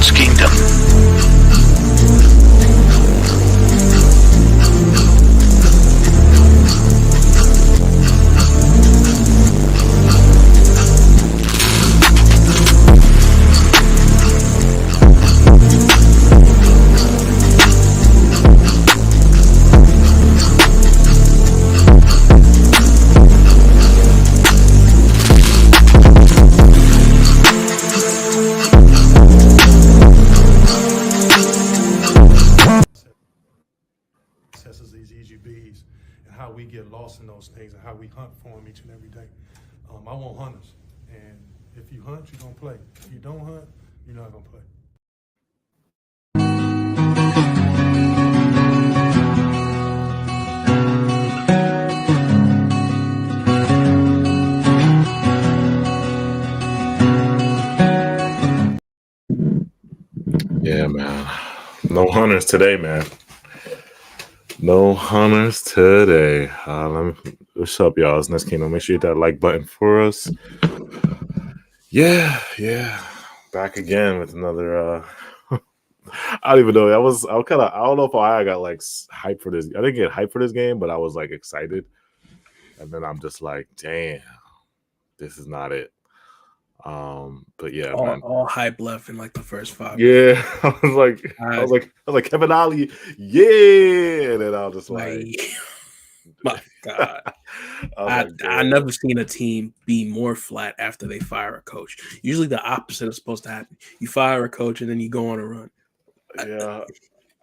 God's kingdom. These EGBs and how we get lost in those things and how we hunt for them each and every day. I want hunters, and if you hunt, you're gonna play. If you don't hunt, you're not gonna play. Yeah, man. No hunters today, man. No hunters today. What's up, y'all? It's Nest Kingdom. Make sure you hit that like button for us. Yeah. Back again with another. I don't even know. I don't know if I got like hyped for this. I didn't get hyped for this game, but I was like excited. And then I'm just like, damn, this is not it. But yeah, man. All hype left in like the first 5 minutes. Yeah, I was like Kevin Ollie, yeah, and then I was just like, my God, I never seen a team be more flat after they fire a coach. Usually the opposite is supposed to happen. You fire a coach and then you go on a run. Yeah,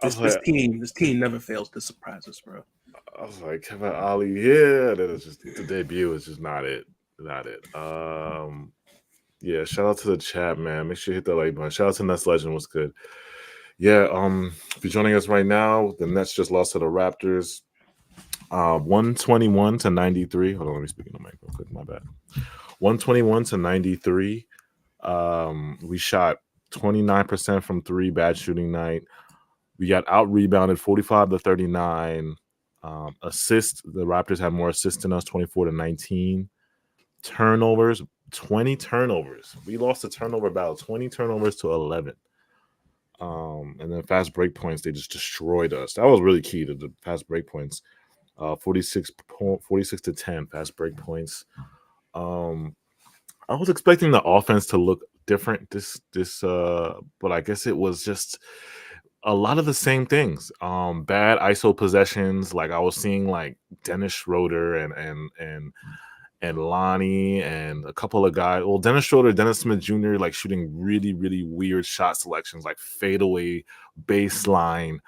this team never fails to surprise us, bro. I was like Kevin Ollie, yeah, then it's just the debut is just not it. Yeah, shout out to the chat, man. Make sure you hit that like button. Shout out to Nets Legend. What's good? Yeah, if you're joining us right now, the Nets just lost to the Raptors, 121-93. Hold on, let me speak in the mic real quick. My bad. 121-93. We shot 29% from three. Bad shooting night. We got out rebounded 45-39. Assists. The Raptors had more assists than us, 24-19. Turnovers. 20 turnovers. We lost a turnover battle, 20 turnovers to 11. And then fast break points, they just destroyed us. That was really key to the fast break points. 46 to 10 fast break points. I was expecting the offense to look different but I guess it was just a lot of the same things. Bad ISO possessions. Like I was seeing like Dennis Schroeder and Lonnie and a couple of guys. Well, Dennis Schroeder, Dennis Smith Jr. like shooting really, really weird shot selections, like fadeaway, baseline,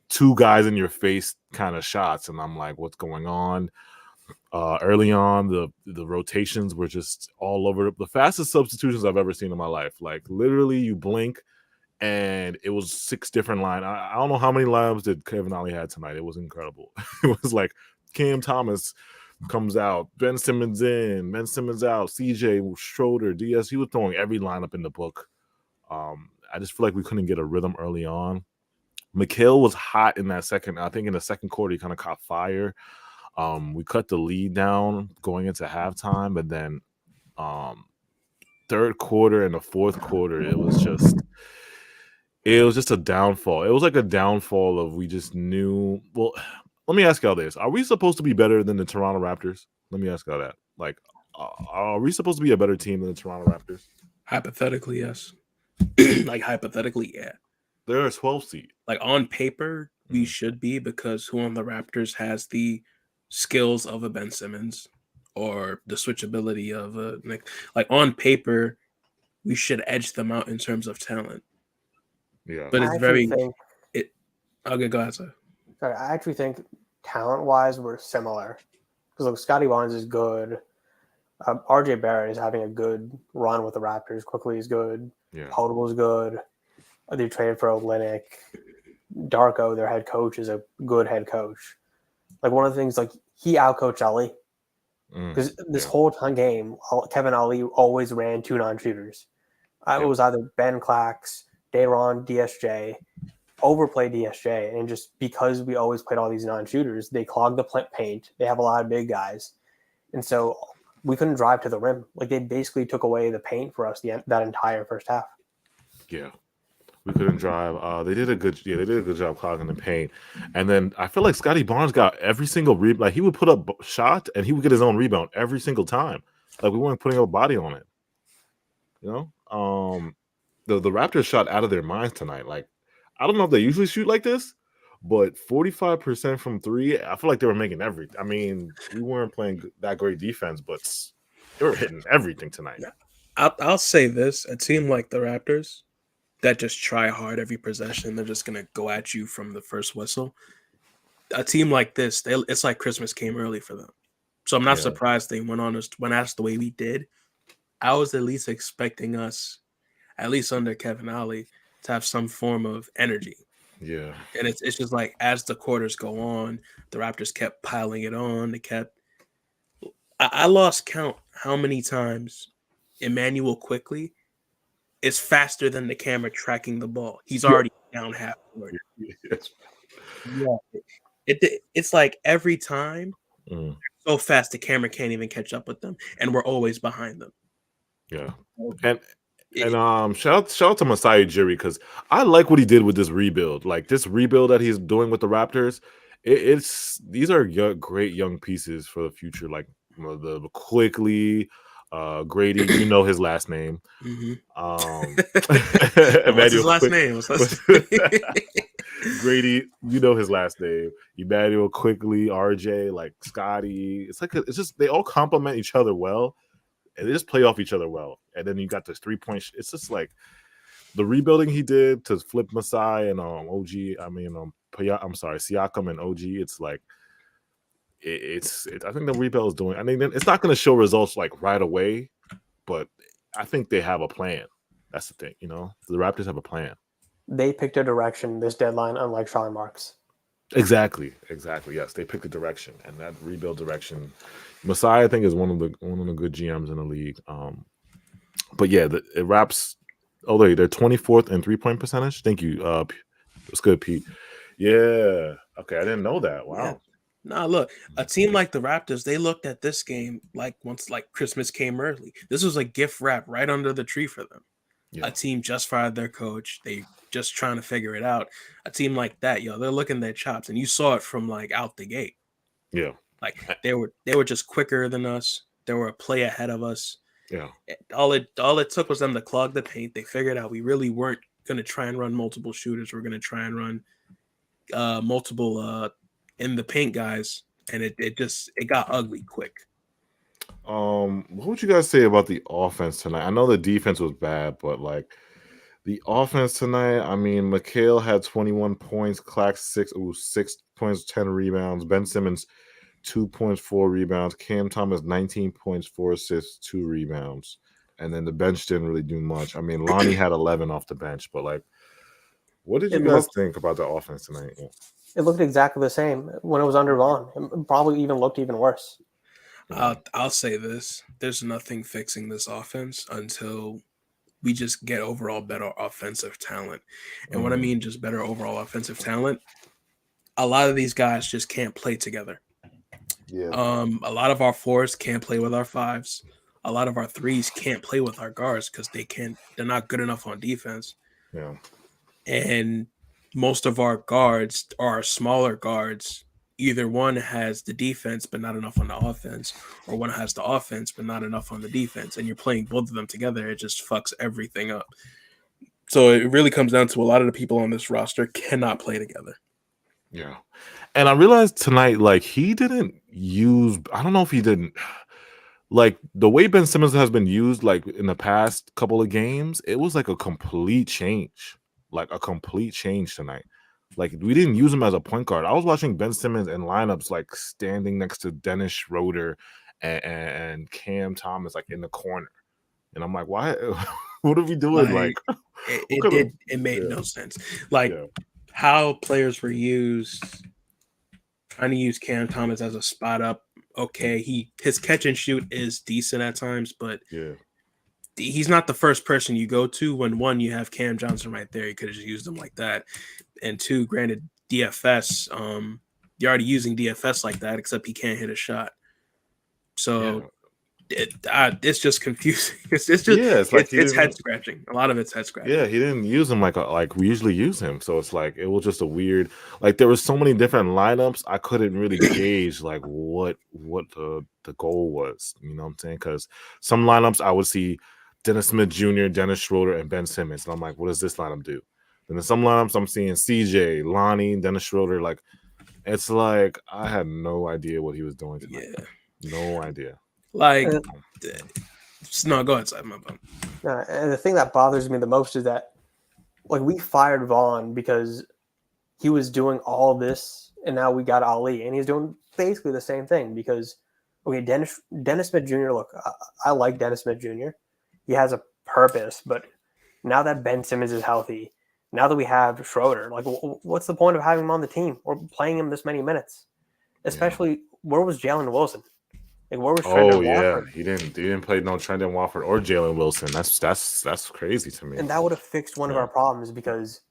two guys in your face kind of shots. And I'm like, what's going on? Early on, the rotations were just all over. The fastest substitutions I've ever seen in my life. Like literally, you blink, and it was 6 different lines. I don't know how many lines did Kevin Ollie had tonight. It was incredible. It was like Cam Thomas comes out, Ben Simmons in, Ben Simmons out, CJ, Schroeder, DS. He was throwing every lineup in the book. I just feel like we couldn't get a rhythm early on. Mikhail was hot in that second. I think in the second quarter, he kind of caught fire. We cut the lead down going into halftime, but then third quarter and the fourth quarter, it was just a downfall. It was like a downfall of we just knew. Well, let me ask y'all this. Are we supposed to be better than the Toronto Raptors? Let me ask y'all that. Like, are we supposed to be a better team than the Toronto Raptors? Hypothetically, yes. Like, hypothetically, yeah. They're a 12 seed. Like, on paper, we should be, because who on the Raptors has the skills of a Ben Simmons or the switchability of a Nick? Like, on paper, we should edge them out in terms of talent. Yeah. But it's okay, go ahead, sir. Sorry, I actually think talent-wise we're similar. Because look, Scotty Barnes is good. RJ Barrett is having a good run with the Raptors. Quickly is good. Yeah. Potable is good. They traded for Olynyk. Darko, their head coach, is a good head coach. Like one of the things, like he outcoached Ollie. Because this whole game, Kevin Ollie always ran 2 non-shooters. It was either Ben Clax, Dayron, DSJ, overplayed DSJ, and just because we always played all these non-shooters, they clogged the paint. They have a lot of big guys, and so we couldn't drive to the rim. Like they basically took away the paint for us that entire first half. Yeah. We couldn't drive. They did a good job clogging the paint. And then I feel like Scotty Barnes got every single rebound. Like he would put up shot and he would get his own rebound every single time. Like we weren't putting a body on it. You know? The Raptors shot out of their minds tonight. Like I don't know if they usually shoot like this, but 45% from three, I feel like they were making everything. I mean, we weren't playing that great defense, but they were hitting everything tonight. I'll say this: a team like the Raptors that just try hard every possession, they're just gonna go at you from the first whistle. A team like this, it's like Christmas came early for them. So I'm not surprised they went us the way we did. I was at least expecting us, at least under Kevin Ollie, to have some form of energy. Yeah. And it's just like as the quarters go on, the Raptors kept piling it on. I lost count how many times Emmanuel Quickly is faster than the camera tracking the ball. He's already down half court. Yes. Yeah. It's like every time so fast the camera can't even catch up with them, and we're always behind them. Yeah. And shout out to Masai Ujiri because I like what he did with this rebuild. Like this rebuild that he's doing with the Raptors, these are great young pieces for the future. Like the Quickly, Grady, you know his last name. What's his last name? Grady, you know his last name. Emmanuel Quickly, RJ, like Scotty. It's just they all complement each other well. And they just play off each other well. And then you got this 3-point. It's just like the rebuilding he did to flip Masai and OG. I mean, Siakam and OG. It's like I think the rebuild is doing. I mean, it's not going to show results like right away, but I think they have a plan. That's the thing, the Raptors have a plan. They picked a direction this deadline, unlike Charlie Marks. Exactly. Yes, they picked a direction, and that rebuild direction. Masai, I think, is one of the good GMs in the league. But yeah, it wraps. Oh, they're 24th in 3-point percentage. Thank you. It's good, Pete. Yeah. Okay, I didn't know that. Wow. Yeah. Nah, look, a team like the Raptors, they looked at this game like once Christmas came early. This was a gift wrap right under the tree for them. Yeah. A team just fired their coach. They just trying to figure it out. A team like that, they're looking their chops, and you saw it from out the gate. Yeah, they were just quicker than us. They were a play ahead of us. Yeah, all it took was them to clog the paint. They figured out we really weren't going to try and run multiple shooters. We're going to try and run multiple in the paint guys, and it got ugly quick. What would you guys say about the offense tonight? I know the defense was bad, but the offense tonight, I mean, Mikhail had 21 points, Clax 6 points, 10 rebounds. Ben Simmons, 2 points, 4 rebounds. Cam Thomas, 19 points, 4 assists, 2 rebounds. And then the bench didn't really do much. I mean, Lonnie had 11 off the bench, but what did you guys think about the offense tonight? Yeah. It looked exactly the same when it was under Vaughn. It probably even looked even worse. I'll say this. There's nothing fixing this offense until we just get overall better offensive talent. And what I mean just better overall offensive talent, a lot of these guys just can't play together. Yeah. A lot of our fours can't play with our fives. A lot of our threes can't play with our guards because they're not good enough on defense. Yeah. And most of our guards are smaller guards. Either one has the defense but not enough on the offense, or one has the offense but not enough on the defense, and you're playing both of them together. It just fucks everything up. So it really comes down to a lot of the people on this roster cannot play together. Yeah. And I realized tonight, he didn't use, I don't know if he didn't, the way Ben Simmons has been used, in the past couple of games, it was a complete change. A complete change tonight. We didn't use him as a point guard. I was watching Ben Simmons in lineups standing next to Dennis Schroeder and Cam Thomas in the corner. And I'm like, why? What are we doing? It made no sense. How players were used, trying to use Cam Thomas as a spot up. Okay, his catch and shoot is decent at times, but yeah. He's not the first person you go to when, one, you have Cam Johnson right there. You could have just used him like that. And two, granted, DFS, you're already using DFS like that, except he can't hit a shot. So It's just confusing. It's just Yeah, it's like it's head scratching. A lot of it's head scratching. Yeah, he didn't use him like we usually use him. So it's like it was just a weird. Like there was so many different lineups. I couldn't really gauge like what the goal was. You know what I'm saying? Because some lineups I would see Dennis Smith Jr., Dennis Schroeder, and Ben Simmons, and I'm like, what does this lineup do? And then some lineups I'm seeing CJ, Lonnie, Dennis Schroeder. Like it's like I had no idea what he was doing tonight. Yeah, no idea. Like, no, go ahead, side my bum. And the thing that bothers me the most is that, like, we fired Vaughn because he was doing all this, and now we got Ollie, and he's doing basically the same thing. Because, okay, Dennis Smith Jr. Look, I like Dennis Smith Jr. He has a purpose, but now that Ben Simmons is healthy, now that we have Schroeder, like, what's the point of having him on the team or playing him this many minutes? Especially, where was Jalen Wilson? Like, where was Trendon Watford? He didn't play no Trendon Watford or Jalen Wilson. That's crazy to me. And that would have fixed one of our problems because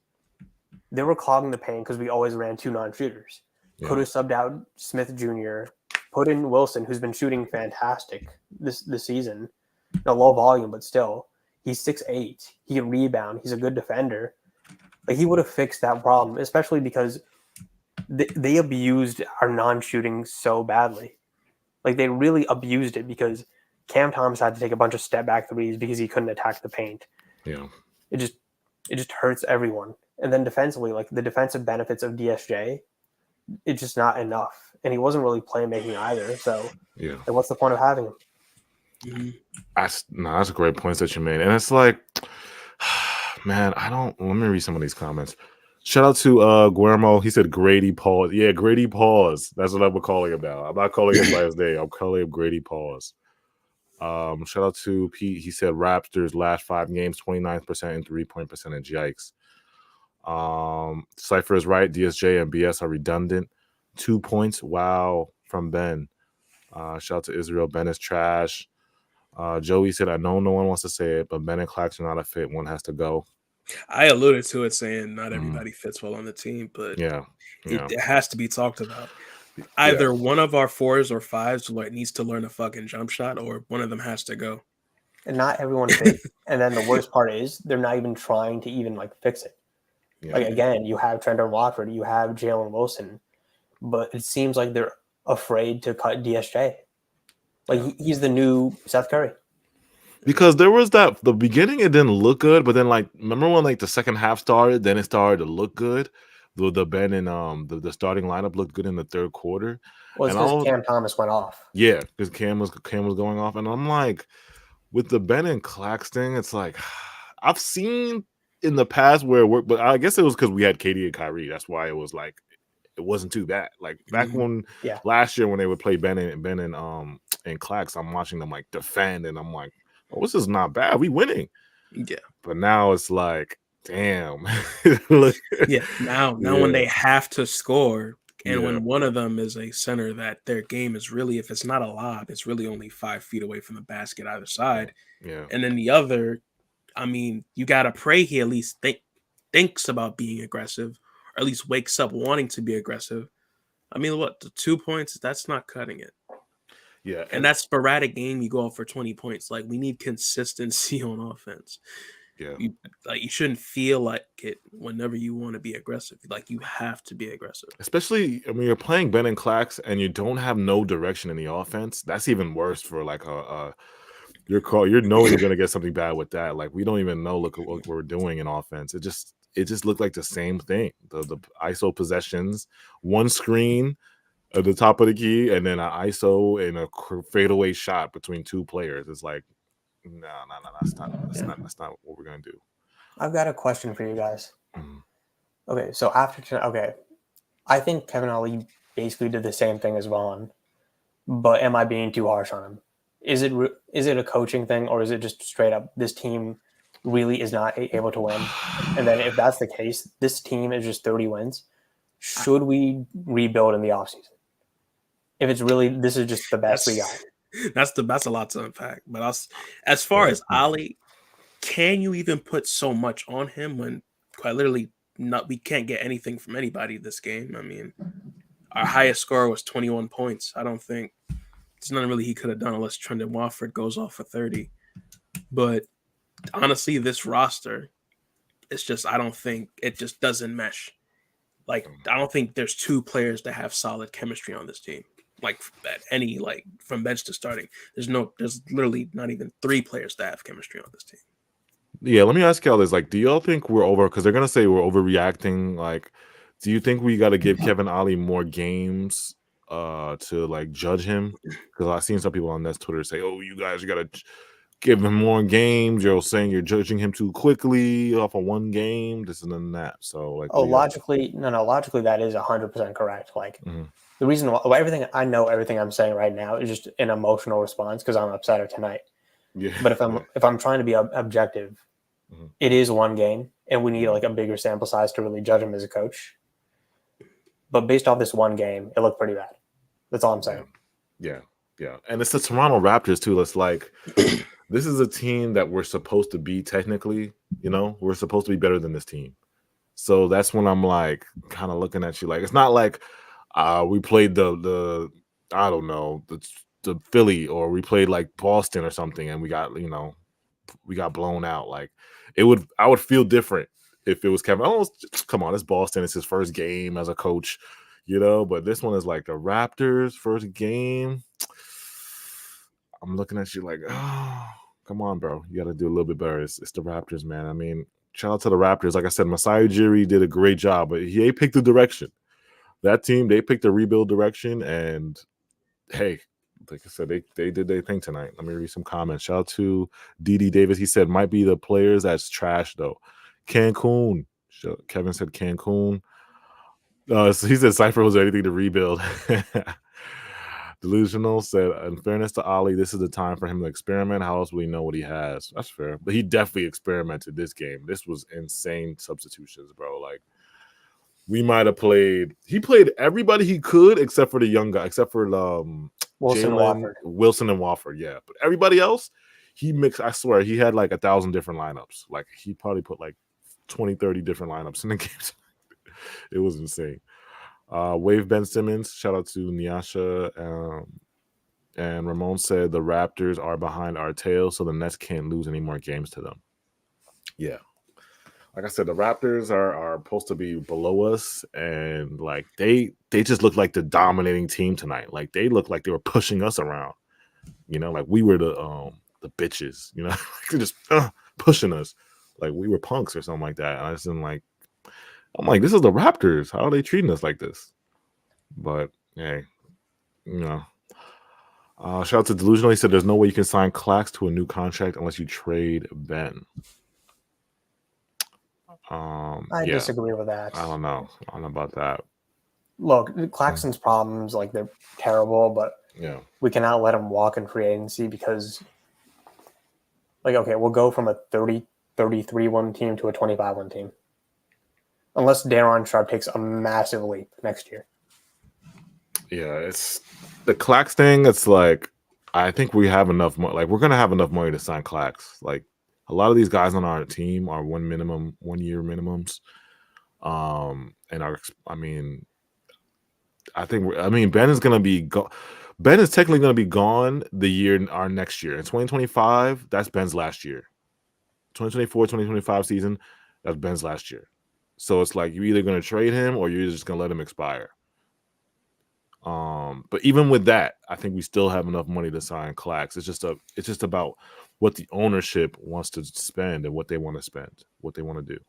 they were clogging the paint because we always ran 2 non-shooters. Yeah. Could have subbed out Smith Jr., put in Wilson, who's been shooting fantastic this season. No, low volume, but still. He's 6'8". He can rebound. He's a good defender. Like, he would have fixed that problem, especially because they abused our non-shooting so badly. Like, they really abused it because Cam Thomas had to take a bunch of step-back threes because he couldn't attack the paint. Yeah. It just hurts everyone. And then defensively, like, the defensive benefits of DSJ, it's just not enough. And he wasn't really playmaking either. So, yeah. Like, what's the point of having him? Mm-hmm. That's a great point that you made. And it's like, man, let me read some of these comments. Shout out to Guillermo. He said Grady Pause. Yeah, Grady Pause. That's what I'm calling him now. I'm not calling him by his name. I'm calling him Grady Pause. Shout out to Pete. He said Raptors last 5 games, 29% and 3-point percentage. Yikes. Cypher is right. DSJ and BS are redundant. 2 points. Wow. From Ben. Shout out to Israel. Ben is trash. Joey said, I know no one wants to say it, but Ben and Clax are not a fit. One has to go. I alluded to it saying not everybody fits well on the team, but it has to be talked about. Either one of our 4s or 5s needs to learn a fucking jump shot, or one of them has to go. And not everyone fits. And then the worst part is they're not even trying to even fix it. Yeah. Like, again, you have Trendon Watford, you have Jalen Wilson, but it seems like they're afraid to cut DSJ. Like, he's the new Seth Curry. Because there was the beginning, it didn't look good, but then remember when the second half started, then it started to look good. The Ben and the starting lineup looked good in the third quarter. Well, it's because Cam Thomas went off. Yeah, because Cam was going off, and I'm like, with the Ben and Clax thing, it's like I've seen in the past where it worked, but I guess it was because we had KD and Kyrie. That's why it was like it wasn't too bad. Like back when last year when they would play Ben and Clax, I'm watching them defend, and I'm like, oh, this is not bad. We winning. Yeah. But now it's like, damn. Now when they have to score, and when one of them is a center that their game is really, if it's not a lob, it's really only 5 feet away from the basket either side. Yeah. And then the other, I mean, you gotta pray he at least thinks about being aggressive, or at least wakes up wanting to be aggressive. I mean, the 2 points, that's not cutting it. Yeah. And that sporadic game, you go out for 20 points. Like, we need consistency on offense. Yeah. You shouldn't feel like it whenever you want to be aggressive. Like, you have to be aggressive. Especially, I mean, you're playing Ben and Clax and you don't have no direction in the offense. That's even worse for you're knowing you're going to get something bad with that. Like, we don't even know look at what we're doing in offense. It just looked like the same thing. The ISO possessions, one screen at the top of the key, and then an ISO and a fadeaway shot between 2 players. It's like, no, that's not what we're gonna do. I've got a question for you guys. Mm-hmm. Okay, so I think Kevin Ollie basically did the same thing as Vaughn, but am I being too harsh on him? Is it a coaching thing, or is it just straight up this team really is not able to win? And then if that's the case, this team is just 30 wins. Should we rebuild in the offseason? If it's really, this is just the best we got. That's a lot to unpack. But as far as Ollie, can you even put so much on him when quite literally we can't get anything from anybody this game? I mean, our highest score was 21 points. I don't think there's nothing really he could have done unless Trendon Watford goes off for 30. But honestly, this roster, it's just I don't think it just doesn't mesh. Like I don't think there's two players that have solid chemistry on this team. Like at any like from bench to starting, there's literally not even three players that have chemistry on this team. Yeah, let me ask y'all this: like, do y'all think we're over? Because they're gonna say we're overreacting. Like, do you think we got to give Kevin Ollie more games to like judge him? Because I've seen some people on that Twitter say, "Oh, you guys got to give him more games." You're saying you're judging him too quickly off of one game. This and that. So, like, logically that is 100% correct. Like, the reason why everything I'm saying right now is just an emotional response because I'm upset tonight. Yeah. But if I'm trying to be objective, it is one game, and we need like a bigger sample size to really judge him as a coach. But based off this one game, it looked pretty bad. That's all I'm saying. Yeah. And it's the Toronto Raptors too. It's like this is a team that we're supposed to be technically. You know, we're supposed to be better than this team. So that's when I'm like kind of looking at you like it's not like we played the I don't know the Philly or we played like Boston or something and we got blown out. Like I would feel different if it was Kevin. Oh, come on, it's Boston. It's his first game as a coach, but this one is like the Raptors first game. I'm looking at you like, oh, come on, bro. You got to do a little bit better. It's the Raptors, man. I mean, shout out to the Raptors. Like I said, Masai Ujiri did a great job, but he picked the direction. That team, they picked the rebuild direction, and hey, like I said, they did their thing tonight. Let me read some comments. Shout out to D.D. Davis. He said, might be the players that's trash, though. Cancun. Kevin said Cancun. So he said Cypher was anything to rebuild. Delusional said, in fairness to Ollie, this is the time for him to experiment. How else will he know what he has? That's fair. But he definitely experimented this game. This was insane substitutions, bro. Like, we might have played. He played everybody he could except for the young guy, except for Wilson and Wofford, yeah. But everybody else, he mixed. I swear, he had like 1,000 different lineups. Like he probably put like 20, 30 different lineups in the game. It was insane. Wave Ben Simmons, shout out to Nyasha. And Ramon said the Raptors are behind our tail, so the Nets can't lose any more games to them. Yeah. Like I said, the Raptors are supposed to be below us, and like they just look like the dominating team tonight. Like they look like they were pushing us around, like we were the bitches, like they're just pushing us, like we were punks or something like that. And I just didn't like. I'm like, this is the Raptors. How are they treating us like this? But hey, shout out to Delusional. He said, "There's no way you can sign Clax to a new contract unless you trade Ben." I disagree with that. I don't know about that. Look, Claxton's problems, like they're terrible, but we cannot let him walk in free agency because, like, okay, we'll go from a 33-1 team to a 25-1 team. Unless Daron Sharp takes a massive leap next year. Yeah, it's the Clax thing. It's like, I think we have enough money. Like, we're going to have enough money to sign Clax. Like, a lot of these guys on our team are 1 year minimums. Ben is going to be Ben is technically going to be gone our next year. In 2025, that's Ben's last year. 2024, 2025 season, that's Ben's last year. So it's like you're either going to trade him or you're just going to let him expire. But even with that, I think we still have enough money to sign Clax. It's just about what the ownership wants to spend and what they want to spend, what they want to do.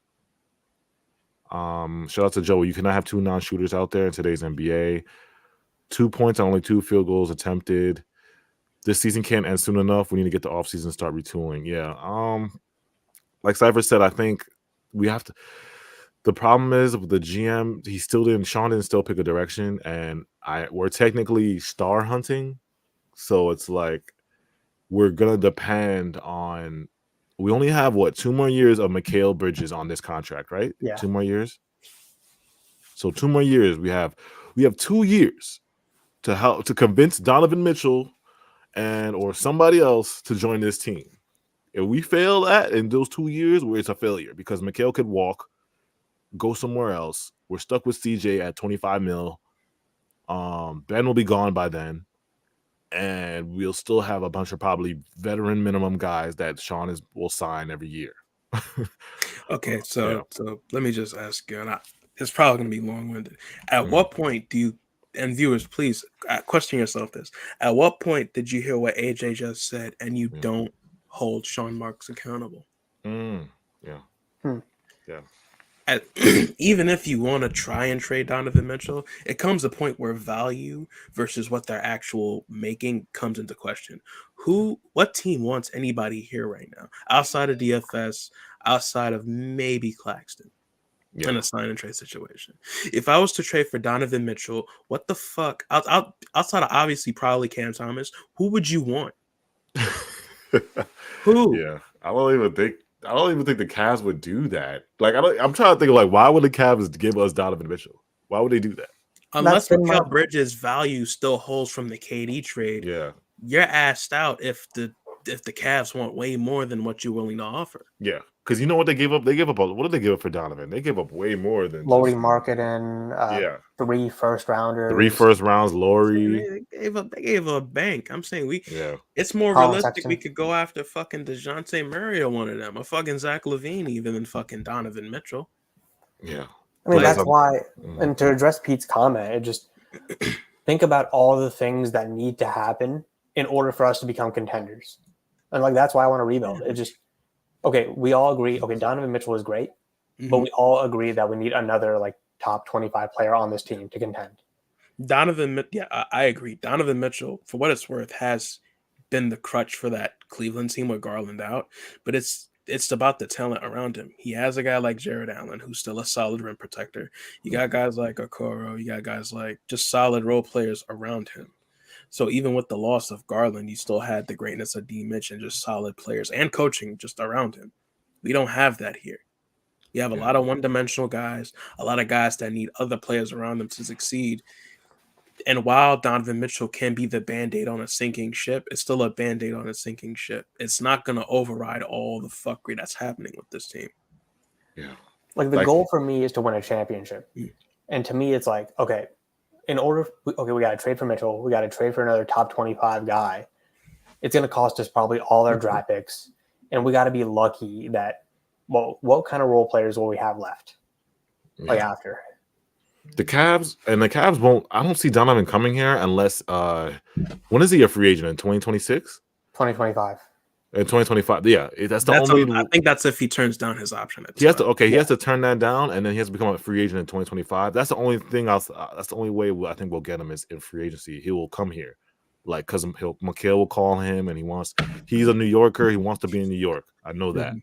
Shout out to Joey. You cannot have two non-shooters out there in today's NBA. 2 points on only 2 field goals attempted. This season can't end soon enough. We need to get the offseason and start retooling. Yeah. Like Cypher said, I think we have to. The problem is with the GM, Sean didn't still pick a direction, and we're technically star hunting. So it's like we're gonna depend on. We only have 2 more years of Mikal Bridges on this contract, right? Yeah. 2 more years. So 2 more years. We have 2 years to convince Donovan Mitchell or somebody else to join this team. If we fail that in those 2 years, it's a failure because Mikal could walk. Go somewhere else. We're stuck with CJ at $25 million. Ben will be gone by then. and we'll still have a bunch of probably veteran minimum guys that Sean will sign every year. Okay, Yeah. so let me just ask you, and it's probably going to be long-winded. At Mhm. what point do you, and viewers, please question yourself this: at what point did you hear what AJ just said, and you Yeah. don't hold Sean Marks accountable? Yeah. Hmm. Yeah. Even if you want to try and trade Donovan Mitchell, it comes a point where value versus what they're actual making comes into question. What team wants anybody here right now outside of DFS, outside of maybe Claxton in Yeah. a sign and trade situation? If I was to trade for Donovan Mitchell, what the fuck? Outside of obviously probably Cam Thomas, who would you want? Who? Yeah. I don't even think the Cavs would do that. Like I'm trying to think of like why would the Cavs give us Donovan Mitchell? Why would they do that? Unless been my- Mikal Bridges' value still holds from the KD trade, Yeah. you're asked out if the Cavs want way more than what you're willing to offer. Yeah. Because you know what they gave up? They gave up what did they give up for Donovan? They gave up way more than Lowry just Marketing, yeah. 3 first-rounders. 3 first rounds, Lowry. They gave up a bank. I'm saying Yeah. it's more Colin realistic Sexton. we could go after fucking DeJounte Murray or one of them, or fucking Zach LaVine, even than fucking Donovan Mitchell. Yeah. I mean, Like, that's why, Mhm. and to address Pete's comment, it just think about all the things that need to happen in order for us to become contenders. And like, that's why I want to rebuild. It just, okay, we all agree, okay, Donovan Mitchell is great, but we all agree that we need another like top 25 player on this team to contend. I agree. Donovan Mitchell, for what it's worth, has been the crutch for that Cleveland team with Garland out, but it's about the talent around him. He has a guy like Jared Allen, who's still a solid rim protector. You got guys like Okoro. You got guys like just solid role players around him. So even with the loss of Garland, you still had the greatness of D. Mitch and just solid players and coaching just around him. We don't have that here. You have a lot of one-dimensional guys, a lot of guys that need other players around them to succeed. And while Donovan Mitchell can be the Band-Aid on a sinking ship, it's still a Band-Aid on a sinking ship. It's not going to override all the fuckery that's happening with this team. Yeah. Like the goal for me is to win a championship. And to me, it's like, okay, we got to trade for Mitchell. We got to trade for another top 25 guy. It's going to cost us probably all our draft picks. And we got to be lucky that, well, what kind of role players will we have left? Like after? The Cavs won't. I don't see Donovan coming here unless when is he a free agent in 2026? 2025. In 2025, yeah, that's the only. I think that's if he turns down his option. He has to. He has to turn that down, and then he has to become a free agent in 2025. That's the only thing else. That's the only way I think we'll get him is in free agency. He will come here, like because Mikal will call him, and he's a New Yorker. He wants to be in New York. I know that.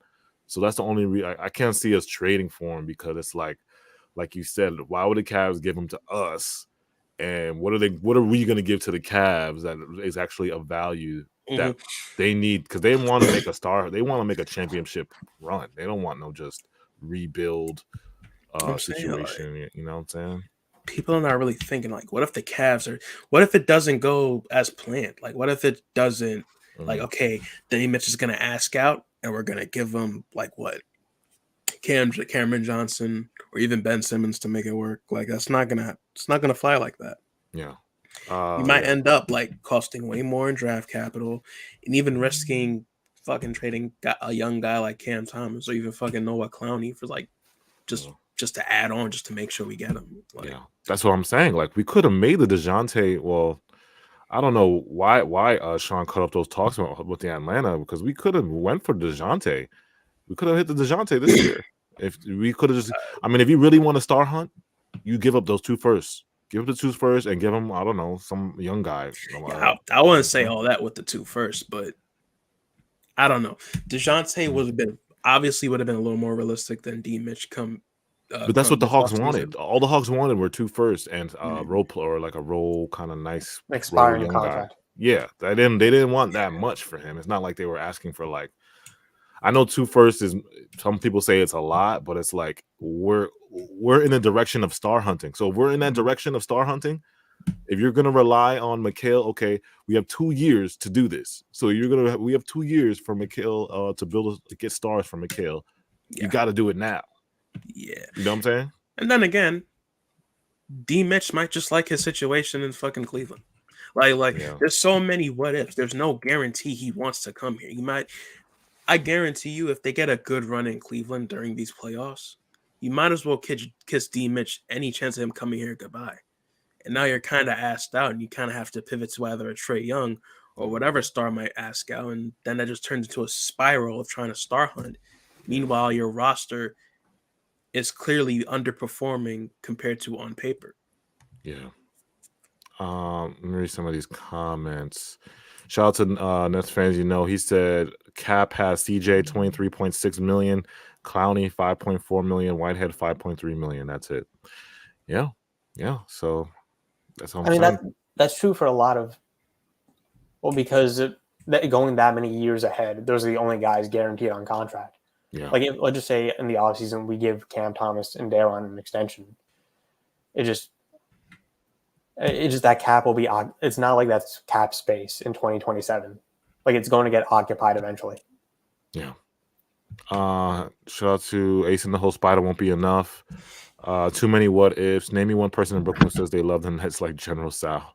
So that's the only I can't see us trading for him because it's like you said, why would the Cavs give him to us? And what are we going to give to the Cavs that is actually of value that they need? Because they want to make a star. They want to make a championship run. They don't want no just rebuild situation. Like, you know what I'm saying? People are not really thinking like, what if what if it doesn't go as planned? Like, what if it doesn't? Like, okay, Danny Mitch is going to ask out, and we're going to give him like what? Cameron Johnson or even Ben Simmons to make it work. Like it's not gonna fly like that. Yeah. You might end up like costing way more in draft capital and even risking fucking trading a young guy like Cam Thomas or even fucking Noah Clowney for like just to add on just to make sure we get him. Like, yeah, that's what I'm saying. Like we could have made the DeJounte. Well, I don't know why Sean cut up those talks with the Atlanta because we could have went for DeJounte. We could have hit the DeJounte this year. If we could have just, I mean, if you really want to star hunt, you give up those 2 firsts. Give up the 2 first and give him, I don't know, some young guy. I wouldn't say all that with the 2 firsts, but I don't know. DeJounte would have been a little more realistic than D. Mitch come. But that's what the Hawks wanted. All the Hawks wanted were 2 firsts and role play or like a role kind of nice expiring contract. Guy. Yeah, they didn't want that much for him. It's not like they were asking for like. I know 2 firsts is some people say it's a lot, but it's like we're in the direction of star hunting. So if we're in that direction of star hunting, if you're gonna rely on Mikal, okay, we have 2 years to do this. So we have 2 years for Mikal to get stars from Mikal. Yeah. You got to do it now. Yeah, you know what I'm saying. And then again, D. Mitch might just like his situation in fucking Cleveland. There's so many what ifs. There's no guarantee he wants to come here. I guarantee you, if they get a good run in Cleveland during these playoffs, you might as well kiss D. Mitch any chance of him coming here goodbye. And now you're kind of asked out, and you kind of have to pivot to either a Trae Young or whatever star might ask out, and then that just turns into a spiral of trying to star hunt. Meanwhile, your roster is clearly underperforming compared to on paper. Yeah. Let me read some of these comments. Shout out to Nets fans. He said Cap has CJ 23.6 million, Clowney 5.4 million, Whitehead 5.3 million. That's it. Yeah. So that's what I'm saying. That's true for a lot of. Well, because going that many years ahead, those are the only guys guaranteed on contract. Yeah. Like, let's just say in the offseason we give Cam Thomas and Daron an extension. It just that cap will be. It's not like that's cap space in 2027. Like, it's going to get occupied eventually. Yeah. Shout out to Ace in the Whole Spider won't be enough. Too many what ifs. Name me one person in Brooklyn who says they love them. It's like General Sal.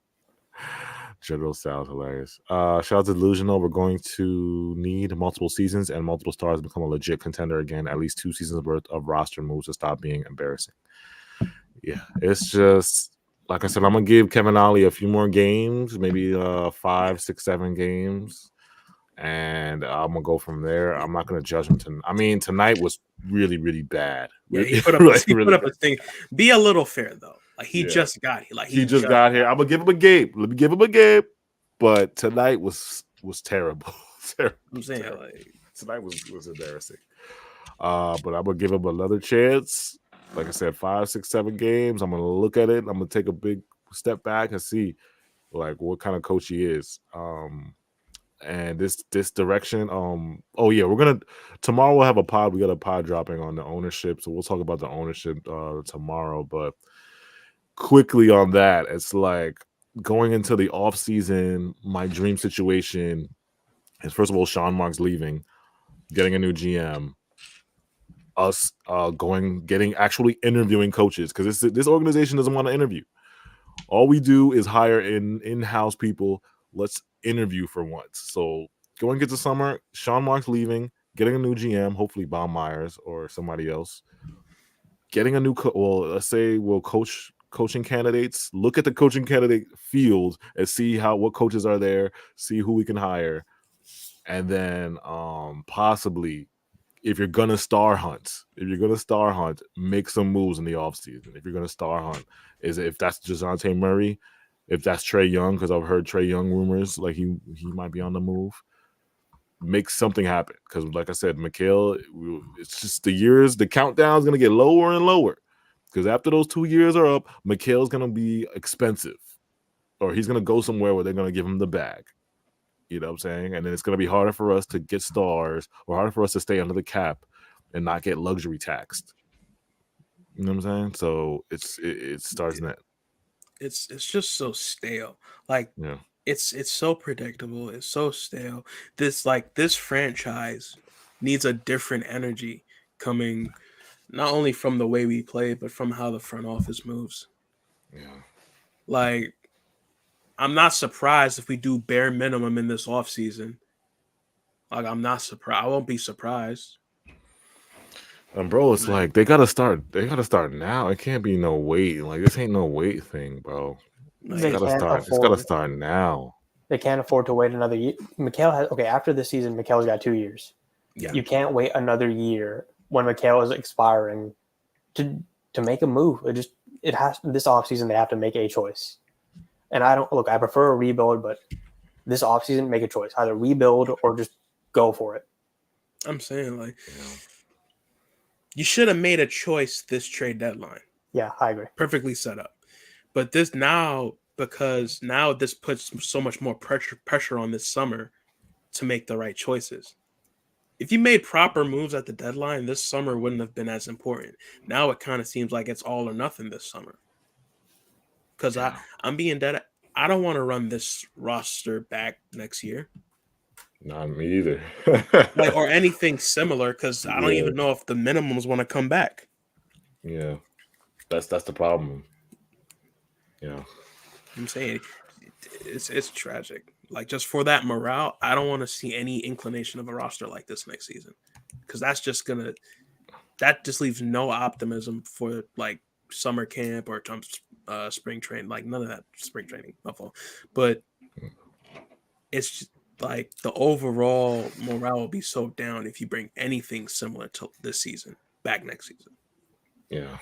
General Sal is hilarious. Shout out to Delusional. We're going to need multiple seasons and multiple stars to become a legit contender again. At least 2 seasons worth of roster moves to stop being embarrassing. Yeah, it's just like I said. I'm gonna give Kevin Ollie a few more games, maybe 5, 6, 7 games, and I'm gonna go from there. I'm not gonna judge him. Tonight was really, really bad. Yeah, he put up a thing. Be a little fair though. Like, he just got here. Like, he just got here. I'm gonna give him a game. Let me give him a game. But tonight was terrible. I'm saying tonight was embarrassing. But I'm gonna give him another chance. Like I said, 5, 6, 7 games. I'm gonna look at it. I'm gonna take a big step back and see like what kind of coach he is. And this direction. Tomorrow we'll have a pod. We got a pod dropping on the ownership, so we'll talk about the ownership tomorrow. But quickly on that, it's like going into the off season. My dream situation is, first of all, Sean Marks leaving, getting a new GM. Us actually interviewing coaches, because this organization doesn't want to interview. All we do is hire in-house people. Let's interview for once. So going into summer, Sean Marks leaving, getting a new GM, hopefully Bob Myers or somebody else. Getting a new let's say we'll coaching candidates. Look at the coaching candidate field and see what coaches are there, see who we can hire, and then possibly, if you're gonna star hunt, make some moves in the offseason. If you're gonna star hunt, if that's DeJounte Murray, if that's Trae Young, because I've heard Trae Young rumors like he might be on the move. Make something happen, because like I said, Mikal, it's just the countdown is gonna get lower and lower, because after those 2 years are up, Mikal's gonna be expensive, or he's gonna go somewhere where they're gonna give him the bag. You know what I'm saying? And then it's going to be harder for us to get stars, or harder for us to stay under the cap and not get luxury taxed. You know what I'm saying? So it starts in that. It's just so stale. Like, yeah. It's so predictable. It's so stale. This franchise needs a different energy coming not only from the way we play, but from how the front office moves. Yeah. Like, I'm not surprised if we do bare minimum in this offseason. Like, I'm not surprised. I won't be surprised. And bro, it's like they gotta start now. It can't be no wait. Like, this ain't no wait thing, bro. It's gotta start now. They can't afford to wait another year. After this season, Mikal's got 2 years. Yeah. You can't wait another year when Mikal is expiring to make a move. This offseason they have to make a choice. And I prefer a rebuild, but this offseason, make a choice. Either rebuild or just go for it. I'm saying, you should have made a choice this trade deadline. Yeah, I agree. Perfectly set up. But this because this puts so much more pressure on this summer to make the right choices. If you made proper moves at the deadline, this summer wouldn't have been as important. Now it kind of seems like it's all or nothing this summer. Because I'm being dead. I don't want to run this roster back next year. Not me either. Or anything similar, because I don't even know if the minimums want to come back. Yeah, that's the problem. Yeah, I'm saying it's tragic. Like, just for that morale, I don't want to see any inclination of a roster like this next season, because that just leaves no optimism for like summer camp or spring train. Like, none of that spring training, my fault. But it's just, like, the overall morale will be so down if you bring anything similar to this season back next season. Yeah.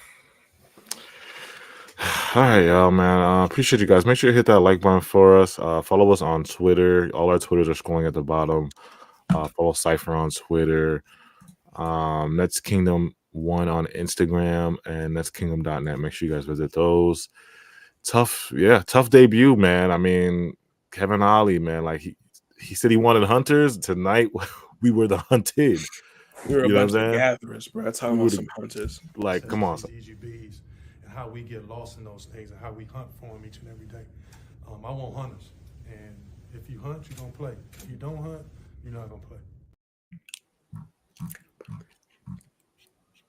All right, y'all, man. Appreciate you guys. Make sure you hit that like button for us. Follow us on Twitter. All our Twitters are scrolling at the bottom. Follow Cypher on Twitter. Nets Kingdom 1 on Instagram and netskingdom.net. Make sure you guys visit those. Tough debut, man. I mean, Kevin Ollie, man, like he said he wanted hunters. Tonight we were the hunted. We were a You know bunch what I'm of saying? gatherers, bro. Talking about some hunters. Like, come on. These EGBs and how we get lost in those things and how we hunt for them each and every day. I want hunters, and if you hunt, you're gonna play. If you don't hunt, you're not gonna play.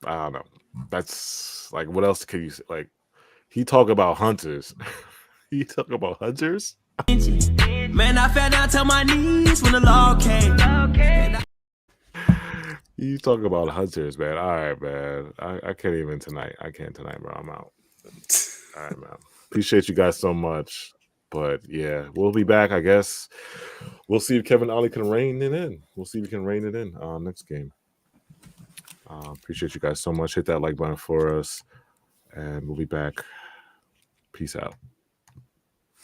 I don't know. That's like, what else can you say? Like, he talk about hunters. He talk about hunters. Man, I fell down to my knees when the law came. You talk about hunters, man. All right, man. I can't even tonight. I can't tonight, bro. I'm out. All right, man. Appreciate you guys so much. But yeah, we'll be back, I guess. We'll see if Kevin Ollie can rein it in. We'll see if he can rein it in next game. Appreciate you guys so much. Hit that like button for us, and we'll be back. Peace out.